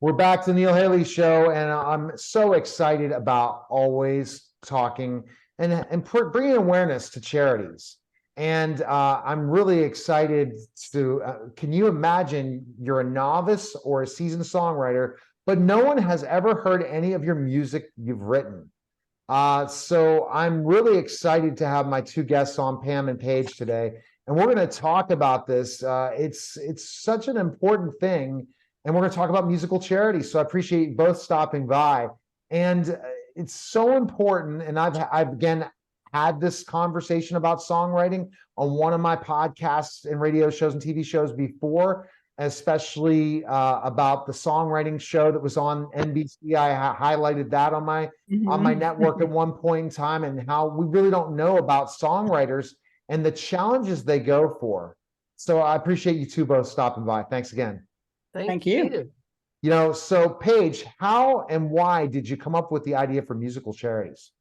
We're back to Neil Haley Show, and I'm so excited about always talking and bringing awareness to charities. And I'm really excited to, can you imagine you're a novice or a seasoned songwriter, but no one has ever heard any of your music you've written. So I'm really excited to have my two guests on, Pam and Paige, today. And we're going to talk about this. It's such an important thing. And we're going to talk about musical charities. So I appreciate you both stopping by. And it's so important. And I've again had this conversation about songwriting on one of my podcasts and radio shows and TV shows before, especially about the songwriting show that was on NBC. I highlighted that on my network at one point in time, and how we really don't know about songwriters and the challenges they go for. So I appreciate you two both stopping by. Thanks again. Thank you. You know, so Paige, how and why did you come up with the idea for musical charities?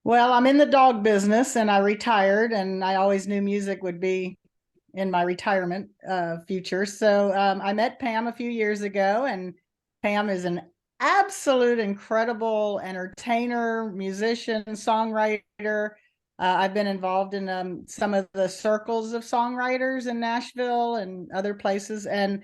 Well, I'm in the dog business and I retired, and I always knew music would be in my retirement future. So I met Pam a few years ago, and Pam is an absolute incredible entertainer, musician, songwriter. I've been involved in some of the circles of songwriters in Nashville and other places. And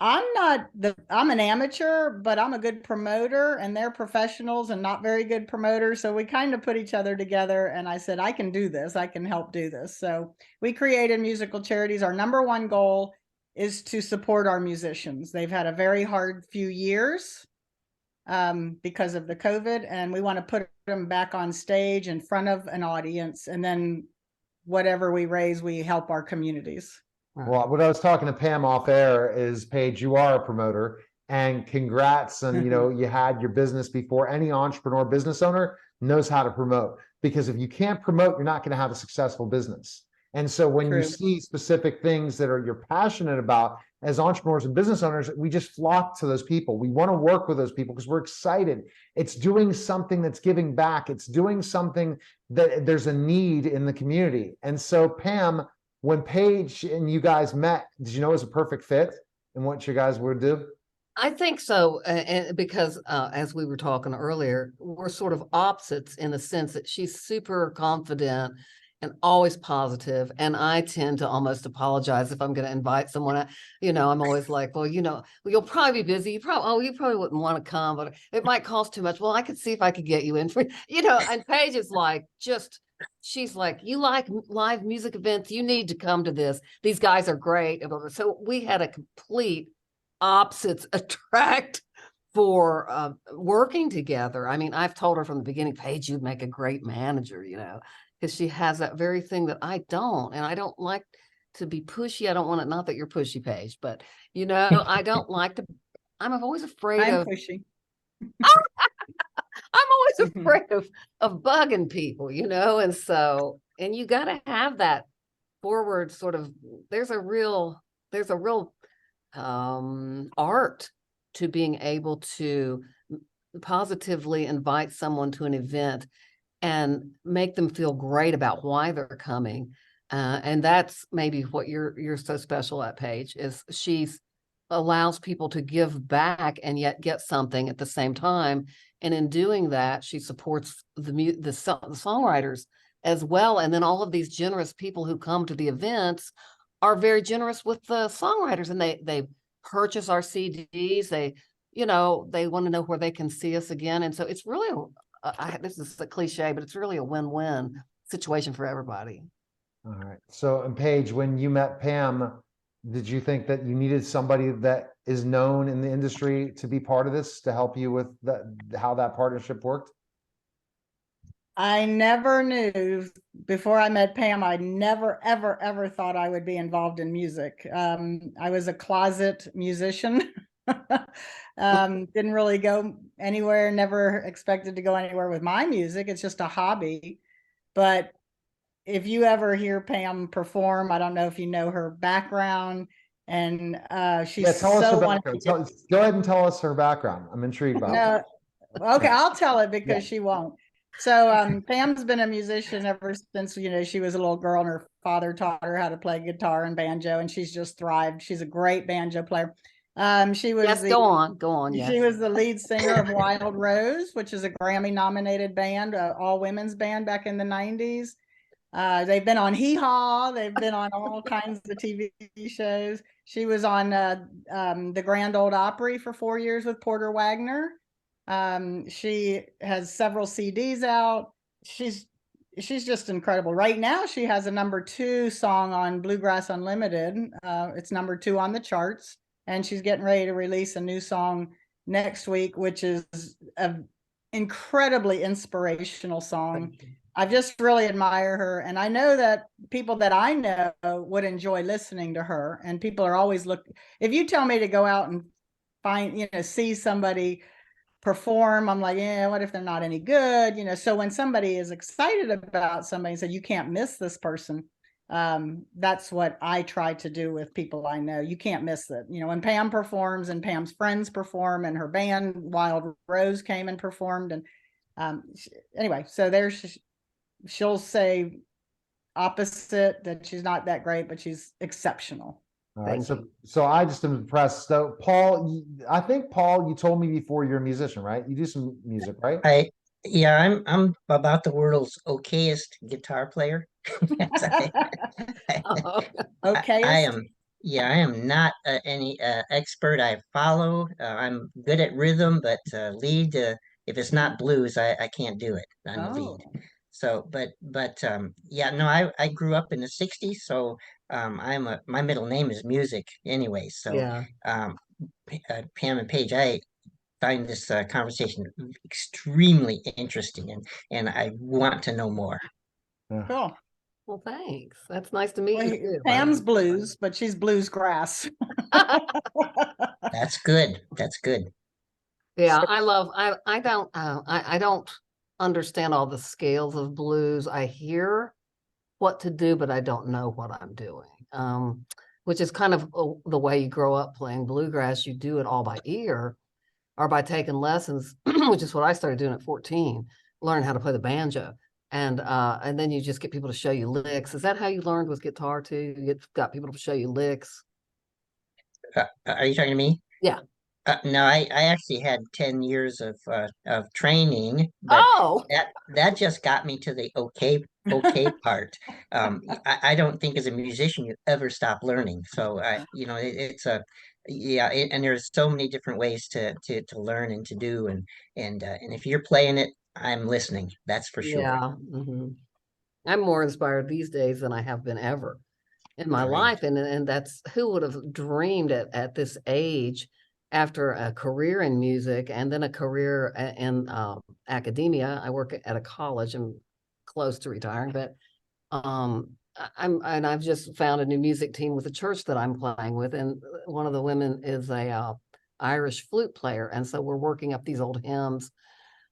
I'm an amateur, but I'm a good promoter, and they're professionals and not very good promoters. So we kind of put each other together, and I said, I can do this. I can help do this. So we created Musical Charities. Our number one goal is to support our musicians. They've had a very hard few years because of the COVID, and we want to put them back on stage in front of an audience. And then whatever we raise, we help our communities. Well, what I was talking to Pam off air is, Paige, you are a promoter, and congrats. And, you know, you had your business before. Any entrepreneur, business owner knows how to promote, because if you can't promote, you're not going to have a successful business. And so when you see specific things that you're passionate about, as entrepreneurs and business owners, we just flock to those people. We want to work with those people because we're excited. It's doing something that's giving back. It's doing something that there's a need in the community. And so, Pam, when Paige and you guys met, did you know it was a perfect fit in what you guys would do? I think so, because as we were talking earlier, we're sort of opposites in the sense that she's super confident and always positive, and I tend to almost apologize if I'm going to invite someone. You know, I'm always like, well, you know, you'll probably be busy. You probably wouldn't want to come, but it might cost too much. Well, I could see if I could get you in for, you know. And Paige is like, she's like, you like live music events, you need to come to this. These guys are great. So we had a complete opposites attract for working together. I mean, I've told her from the beginning, Paige, you'd make a great manager, you know, because she has that very thing that I don't. And I don't like to be pushy. I don't want it, not that you're pushy, Paige, but, you know, I don't like to, I'm always afraid of pushy. I'm always afraid of bugging people, you know. And so, and you got to have that forward sort of, there's a real art to being able to positively invite someone to an event and make them feel great about why they're coming. And that's maybe what you're so special at, Paige, is she's allows people to give back and yet get something at the same time. And in doing that, she supports the songwriters as well. And then all of these generous people who come to the events are very generous with the songwriters, and they purchase our CDs. They, you know, they want to know where they can see us again. And so it's really, this is a cliche, but it's really a win-win situation for everybody. All right. So, and Paige, when you met Pam, did you think that you needed somebody that is known in the industry to be part of this, to help you with how that partnership worked? I never knew before I met Pam. I never, ever, ever thought I would be involved in music. I was a closet musician. Didn't really go anywhere, never expected to go anywhere with my music. It's just a hobby. But if you ever hear Pam perform, I don't know if you know her background, and she's tell us so her background. Go ahead and tell us her background. I'm intrigued by it. Okay, I'll tell it because she won't. So Pam's been a musician ever since, you know, she was a little girl, and her father taught her how to play guitar and banjo, and she's just thrived. She's a great banjo player. She was Yes, the go on. she Yes. was the lead singer of Wild Rose, which is a Grammy-nominated band, all-women's band back in the 90s. They've been on Hee Haw. They've been on all kinds of TV shows. She was on the Grand Ole Opry for 4 years with Porter Wagner. She has several CDs out. She's just incredible. Right now, she has a #2 song on Bluegrass Unlimited. It's #2 on the charts, and she's getting ready to release a new song next week, which is an incredibly inspirational song. I just really admire her, and I know that people that I know would enjoy listening to her. And people are always looking. If you tell me to go out and find, see somebody perform, I'm like, yeah, what if they're not any good? So when somebody is excited about somebody and said, you can't miss this person, that's what I try to do with people I know. You can't miss it. When Pam performs and Pam's friends perform and her band Wild Rose came and performed, and anyway, so she'll say opposite, that she's not that great, but she's exceptional. All right, Thank you. so I just am impressed. So Paul, I think Paul, you told me before you're a musician, right? You do some music, right? I'm about the world's okayest guitar player. Oh, Okay. I am, yeah, I am not any expert. I follow. I'm good at rhythm, but lead. If it's not blues, I can't do it. I'm the lead. So, yeah, no, I grew up in the '60s, so my middle name is Music anyway. So, yeah. Pam and Paige, I find this conversation extremely interesting, and I want to know more. Yeah. Cool. Well, thanks. That's nice to meet you too. Pam's blues, but she's blues grass. That's good. That's good. Yeah, I don't understand all the scales of blues. I hear what to do, but I don't know what I'm doing. Which is kind of the way you grow up playing bluegrass. You do it all by ear or by taking lessons, which is what I started doing at 14, learn how to play the banjo. And then you just get people to show you licks. Is that how you learned with guitar too? You got people to show you licks? Are you talking to me? Yeah. No, I actually had 10 years of training, but Oh, that just got me to the okay part. I don't think as a musician you ever stop learning. So it's a yeah, and there's so many different ways to learn and to do, and if you're playing it, I'm listening. That's for sure. yeah. I'm more inspired these days than I have been ever in my Great. life. And that's who would have dreamed at this age, after a career in music and then a career in academia. I work at a college. I'm close to retiring, but I've just found a new music team with a church that I'm playing with, and one of the women is a Irish flute player, and so we're working up these old hymns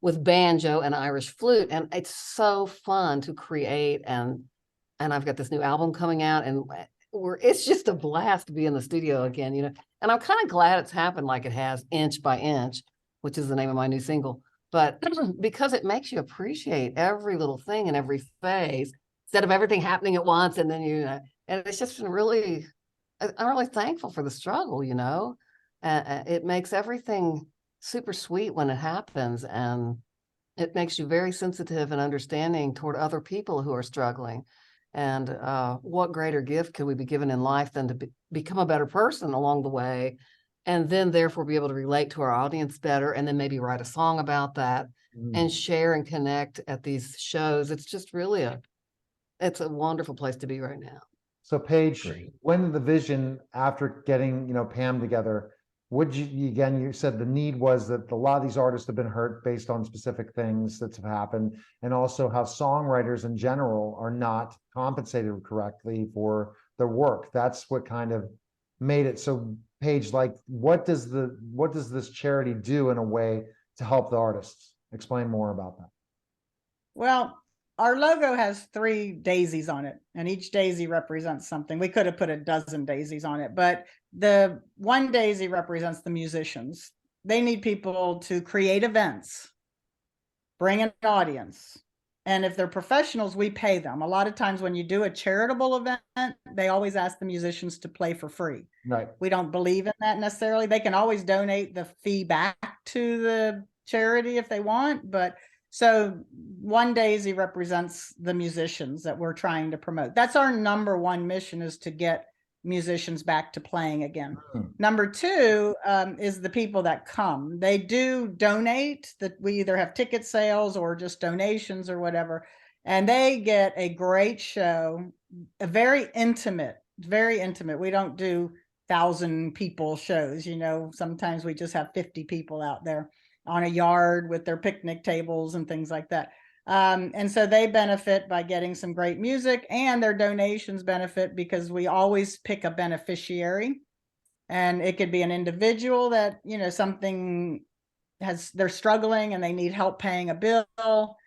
with banjo and Irish flute, and it's so fun to create. And I've got this new album coming out, and it's just a blast to be in the studio again, and I'm kind of glad it's happened like it has, Inch by Inch, which is the name of my new single. But because it makes you appreciate every little thing in every phase instead of everything happening at once. And then and it's just been really, I'm really thankful for the struggle. It makes everything super sweet when it happens, and it makes you very sensitive and understanding toward other people who are struggling. And what greater gift could we be given in life than to become a better person along the way, and then therefore be able to relate to our audience better, and then maybe write a song about that and share and connect at these shows. It's just really it's a wonderful place to be right now. So Paige, Great. when did the vision, after getting, Pam together, you said the need was that a lot of these artists have been hurt based on specific things that have happened, and also how songwriters in general are not compensated correctly for their work. That's what kind of made it. So Paige, what does this charity do in a way to help the artists? Explain more about that. Well, our logo has 3 daisies on it, and each daisy represents something. We could have put a dozen daisies on it, but the one daisy represents the musicians. They need people to create events, bring an audience, And if they're professionals, we pay them. A lot of times when you do a charitable event, they always ask the musicians to play for free. Right. We don't believe in that necessarily. They can always donate the fee back to the charity if they want. But so One Daisy represents the musicians that we're trying to promote. That's our number one mission, is to get musicians back to playing again. Number two is the people that come. They do donate, that we either have ticket sales or just donations or whatever. And they get a great show, a very intimate. We don't do 1,000 people shows, sometimes we just have 50 people out there on a yard with their picnic tables and things like that. And so they benefit by getting some great music, and their donations benefit because we always pick a beneficiary, and it could be an individual that, they're struggling and they need help paying a bill,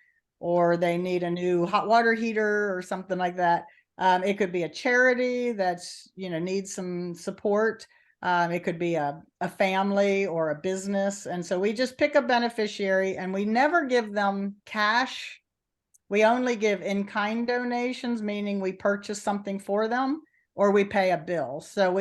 or they need a new hot water heater or something like that. It could be a charity that's, needs some support. It could be a family or a business. And so we just pick a beneficiary, and we never give them cash. We only give in-kind donations, meaning we purchase something for them or we pay a bill. So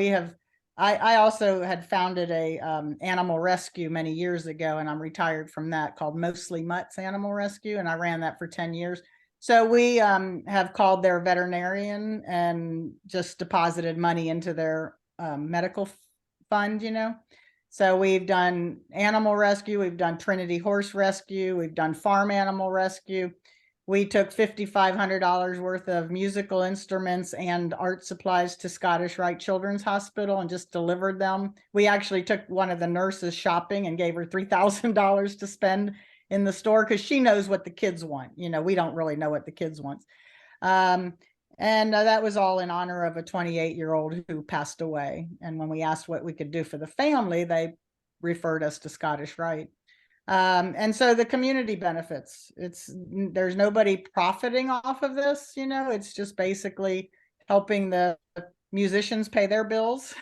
I also had founded a animal rescue many years ago, and I'm retired from that, called Mostly Mutts Animal Rescue. And I ran that for 10 years. So we have called their veterinarian and just deposited money into their medical fund, So we've done animal rescue, we've done Trinity Horse Rescue, we've done farm animal rescue. We took $5,500 worth of musical instruments and art supplies to Scottish Rite Children's Hospital and just delivered them. We actually took one of the nurses shopping and gave her $3,000 to spend in the store, because she knows what the kids want. We don't really know what the kids want. And that was all in honor of a 28-year-old who passed away. And when we asked what we could do for the family, they referred us to Scottish Rite. And so the community benefits, there's nobody profiting off of this, it's just basically helping the musicians pay their bills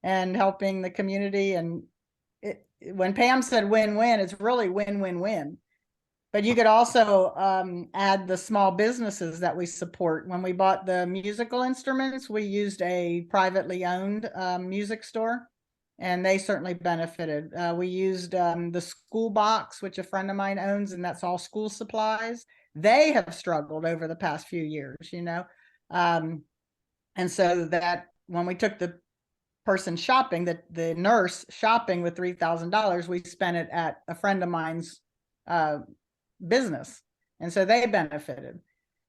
and helping the community. And when Pam said win-win, it's really win-win-win. But you could also add the small businesses that we support. When we bought the musical instruments, we used a privately owned music store, and they certainly benefited. We used the school box, which a friend of mine owns, and that's all school supplies. They have struggled over the past few years, and so that when we took the person shopping, the nurse shopping with $3,000, we spent it at a friend of mine's business, and so they benefited.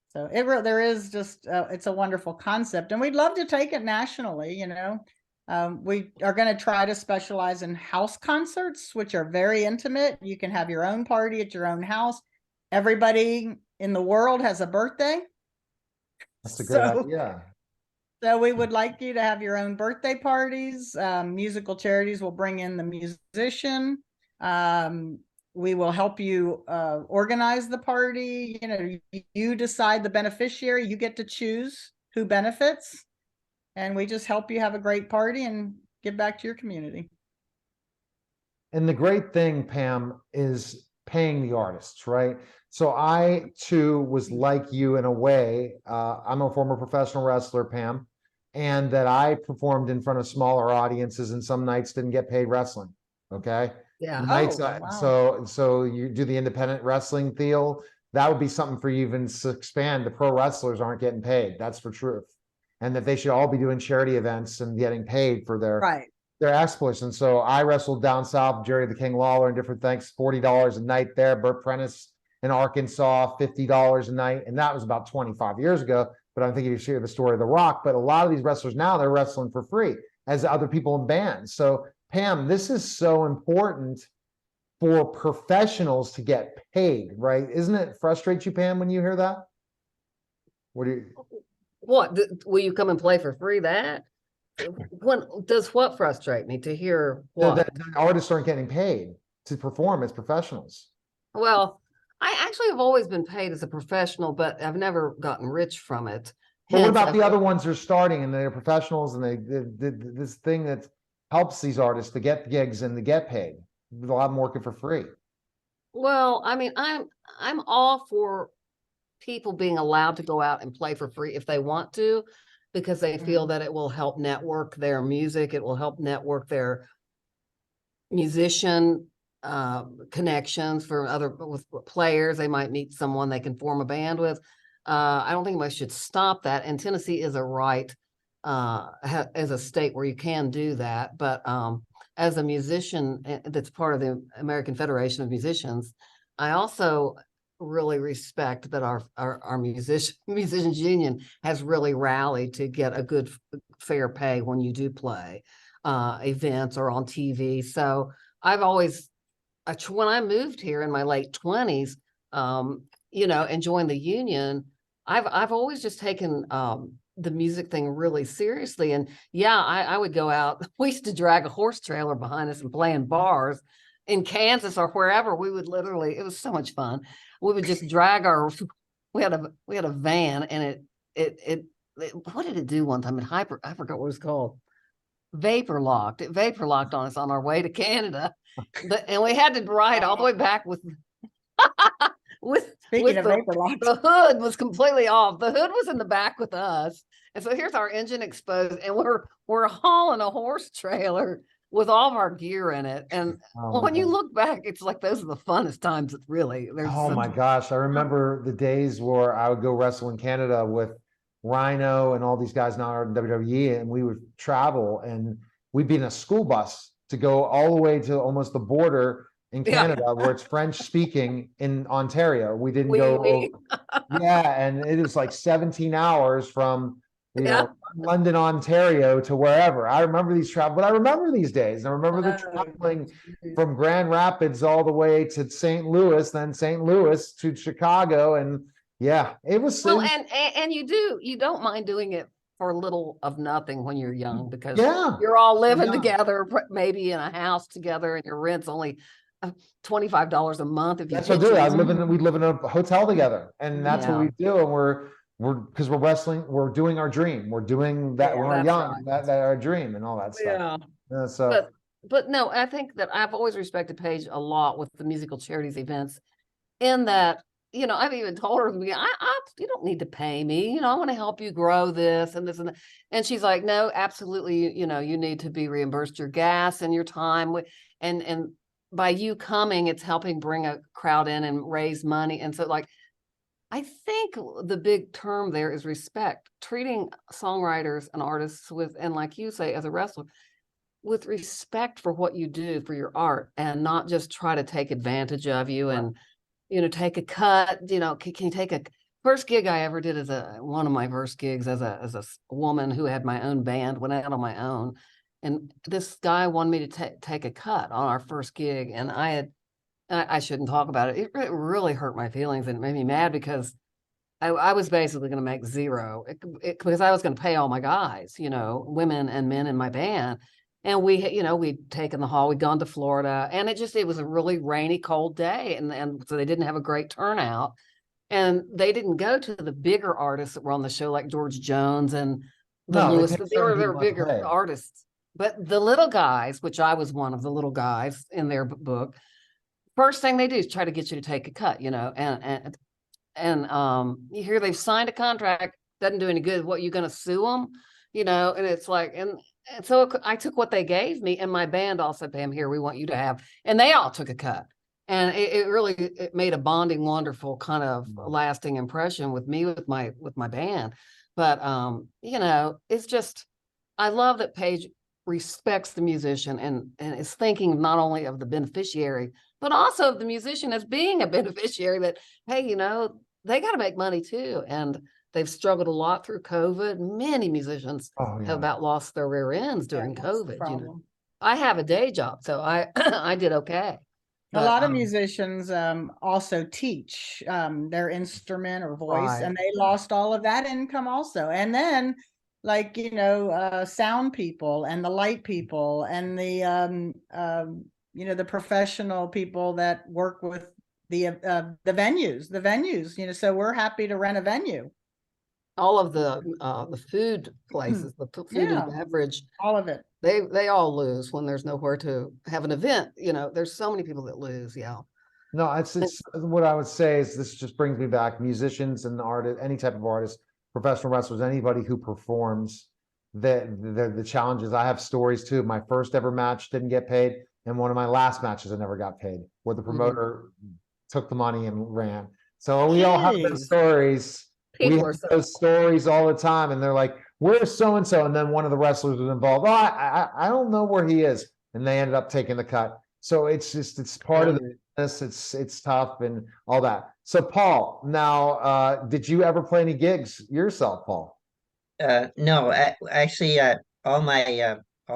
So there is just it's a wonderful concept, and we'd love to take it nationally. We are going to try to specialize in house concerts, which are very intimate. You can have your own party at your own house. Everybody in the world has a birthday. That's a great idea. So we would like you to have your own birthday parties. Musical Charities will bring in the musician. We will help you organize the party. You decide the beneficiary. You get to choose who benefits. And we just help you have a great party and give back to your community. And the great thing, Pam, is paying the artists, right? So I too was like you in a way. I'm a former professional wrestler, Pam, and that I performed in front of smaller audiences, and some nights didn't get paid wrestling. Okay. Yeah. Nights, Wow. so you do the independent wrestling deal. That would be something for you even to expand. The pro wrestlers aren't getting paid. That's for truth. And that they should all be doing charity events and getting paid for their exploits. And so I wrestled down south, Jerry the King Lawler and different things, $40 a night there. Burt Prentice in Arkansas, $50 a night. And that was about 25 years ago. But I'm thinking you share the story of The Rock. But a lot of these wrestlers now, they're wrestling for free as other people in bands. So Pam, this is so important for professionals to get paid, right? Isn't it frustrate you, Pam, when you hear that? What, will you come and play for free? That does what frustrate me to hear? What the artists aren't getting paid to perform as professionals. Well, I actually have always been paid as a professional, but I've never gotten rich from it. But what about the other ones who are starting and they're professionals and they this thing that helps these artists to get gigs and to get paid? A lot of them working for free. Well, I mean, I'm all for people being allowed to go out and play for free if they want to, because they feel that it will help network their music. It will help network their musician connections for other with players. They might meet someone they can form a band with. I don't think we should stop that. And Tennessee is a right as a state where you can do that. But as a musician that's part of the American Federation of Musicians, I also really respect that our musicians union has really rallied to get a good fair pay when you do play events or on TV. So I've always, when I moved here in my late 20s, you know, and joined the union, I've always just taken the music thing really seriously. And yeah, I would go out. We used to drag a horse trailer behind us and play in bars in Kansas or wherever. We would literally, it was so much fun. We would just drag we had a van, and it what did it do one time? I forgot what it was called. Vapor locked. It vapor locked on us on our way to Canada. And we had to ride all the way back with Speaking of vapor locked, the hood was completely off. The hood was in the back with us. And so here's our engine exposed, and we're hauling a horse trailer with all of our gear in it. And when you look back, it's like those are the funnest times. Really. Oh my gosh. I remember the days where I would go wrestle in Canada with Rhino and all these guys now are in WWE, and we would travel and we'd be in a school bus to go all the way to almost the border in Canada where it's French speaking in Ontario. We didn't go. Yeah. And it was like 17 hours from, you know, London, Ontario to wherever. I remember these travel, but I remember these days. I remember the traveling from Grand Rapids all the way to St. Louis, then St. Louis to Chicago. And yeah, it was. Well, and you don't mind doing it for little of nothing when you're young, because you're all living together, maybe in a house together, and your rent's only $25 a month. If you that's what I do. We live in a hotel together, and that's what we do. And we're because we're wrestling, we're doing our dream. We're doing that when we're young, that our dream and all that stuff. Yeah. So, but no, I think that I've always respected Paige a lot with the Musical Charities events, in that, you know, I've even told her, you don't need to pay me. You know, I want to help you grow this and this and that. And she's like, no, absolutely. You know, you need to be reimbursed your gas and your time. And by you coming, it's helping bring a crowd in and raise money. And so, like, I think the big term there is respect, treating songwriters and artists with, and like you say, as a wrestler, with respect for what you do for your art, and not just try to take advantage of you and, you know, take a cut. You know, can you take a first gig I ever did as one of my first gigs as a woman who had my own band, went out on my own. And this guy wanted me to take a cut on our first gig. And I shouldn't talk about it. It really hurt my feelings, and it made me mad, because I was basically going to make zero because I was going to pay all my guys, you know, women and men in my band. And we'd taken the hall, we'd gone to Florida, and it was a really rainy, cold day. And so they didn't have a great turnout, and they didn't go to the bigger artists that were on the show, like George Jones and Lewis. They were bigger artists. But the little guys, which I was one of the little guys in their book, first thing they do is try to get you to take a cut, you know, and you hear they've signed a contract, doesn't do any good. What, you going to sue them? You know, and it's like, and so I took what they gave me, and my band also, Pam, here, we want you to have, and they all took a cut. And it really made a bonding, wonderful kind of lasting impression with me, with my band. But, you know, it's just, I love that Paige respects the musician and is thinking not only of the beneficiary, but also of the musician as being a beneficiary, that, hey, you know, they got to make money too. And they've struggled a lot through COVID. Many musicians have about lost their rear ends during COVID. You know, I have a day job, so I I did okay. But a lot of musicians also teach their instrument or voice, and they lost all of that income also. And then, like, you know, sound people and the light people and the you know, the professional people that work with the venues, you know, so we're happy to rent a venue. All of the food places, the food and beverage, all of it. They all lose when there's nowhere to have an event. You know, there's so many people that lose. Yeah. No, it's what I would say is this just brings me back, musicians and artists, any type of artist, professional wrestlers, anybody who performs, the challenges. I have stories too. My first ever match didn't get paid, and one of my last matches I never got paid, where the promoter took the money and ran. So we all have those Jeez. stories. We People have are so those stories all the time, and they're like, "Where's so and so?" And then one of the wrestlers was involved. Oh, I don't know where he is, and they ended up taking the cut. So it's part of the business. It's tough and all that. So Paul, now, did you ever play any gigs yourself, Paul? No, actually, all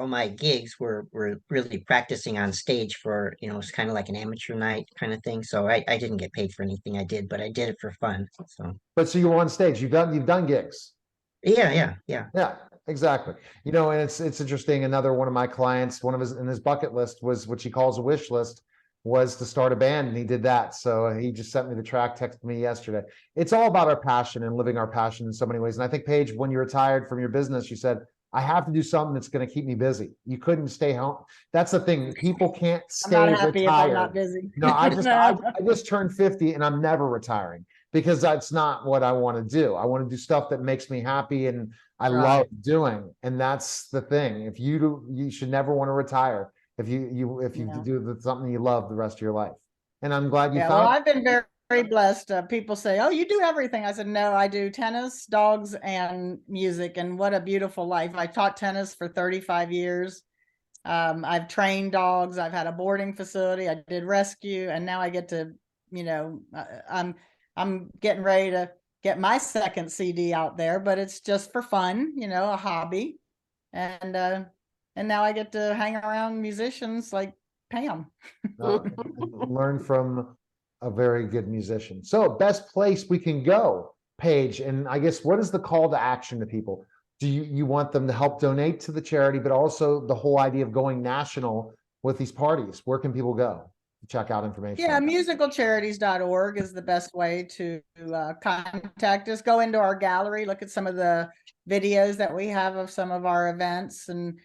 my gigs were really practicing on stage for, it's kind of like an amateur night kind of thing. So I didn't get paid for anything I did, but I did it for fun. So But so you were on stage. You've done gigs. yeah. Yeah, exactly. And it's interesting. Another one of my clients, one of his bucket list was what he calls a wish list, was to start a band, and he did that. So he just sent me the track, texted me yesterday. It's all about our passion and living our passion in so many ways. And I think, Paige, when you retired from your business, you said, I have to do something that's going to keep me busy. You couldn't stay home. That's the thing. People can't I'm not stay happy if I'm not retired. busy. I No. just turned 50 and I'm never retiring, because that's not what I want to do. I want to do stuff that makes me happy and I love doing. And that's the thing. If you should never want to retire if you Yeah. do something you love the rest of your life. And I'm glad you Yeah, well, found I've been very blessed. People say, "Oh, you do everything." I said, "No, I do tennis, dogs, and music." And what a beautiful life! I taught tennis for 35 years. I've trained dogs. I've had a boarding facility. I did rescue, and now I get to, I'm getting ready to get my second CD out there, but it's just for fun, a hobby, and now I get to hang around musicians like Pam. learn from a very good musician. So best place we can go, Paige, and I guess what is the call to action to people? Do you want them to help donate to the charity, but also the whole idea of going national with these parties? Where can people go to check out information? Yeah, musicalcharities.org is the best way to contact us. Go into our gallery, look at some of the videos that we have of some of our events, and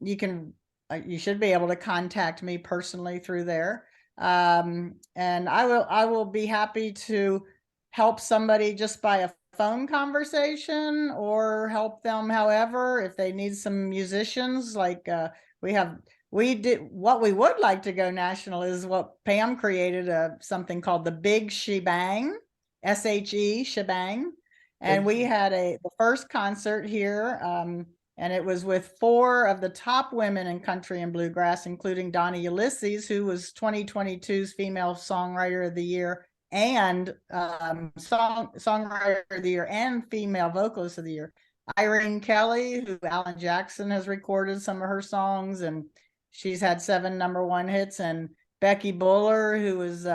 you should be able to contact me personally through there. And I will be happy to help somebody just by a phone conversation, or help them however, if they need some musicians. Like we did, what we would like to go national is what Pam created, something called the Big Shebang, SHE Shebang. And we had the first concert here, and it was with 4 of the top women in country and bluegrass, including Donnie Ulysses, who was 2022's Female Songwriter of the Year and Songwriter of the Year and Female Vocalist of the Year. Irene Kelly, who Alan Jackson has recorded some of her songs, and she's had 7 #1 hits, and Becky Buller, who was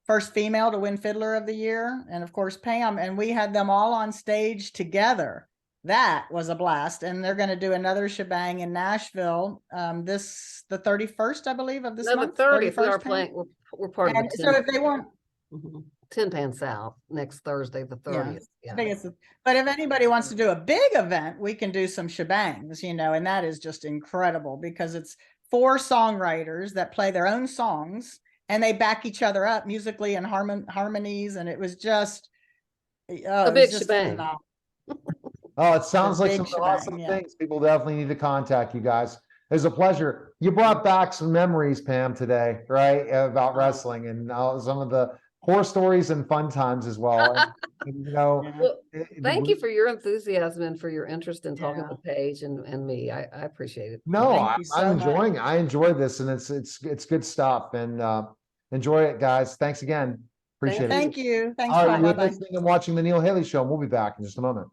first female to win Fiddler of the Year, and of course Pam, and we had them all on stage together. That was a blast. And they're going to do another shebang in Nashville the 31st, I believe, of this month. The 30th, we are playing. We're part of the so if they want Tin Pan South next Thursday, the 30th. Yeah. But if anybody wants to do a big event, we can do some shebangs, and that is just incredible, because it's 4 songwriters that play their own songs and they back each other up musically and harmonies. And it was just a big shebang. Oh, it sounds like some awesome things. People definitely need to contact you guys. It was a pleasure. You brought back some memories, Pam, today, right? About wrestling and some of the horror stories and fun times as well. Well, thank you for your enthusiasm and for your interest in talking with Paige and me. I appreciate it. No, I enjoy this, and it's good stuff, and enjoy it, guys. Thanks again. Appreciate it. Thank you. Thanks. All right, you're listening and watching the Neil Haley Show, and we'll be back in just a moment.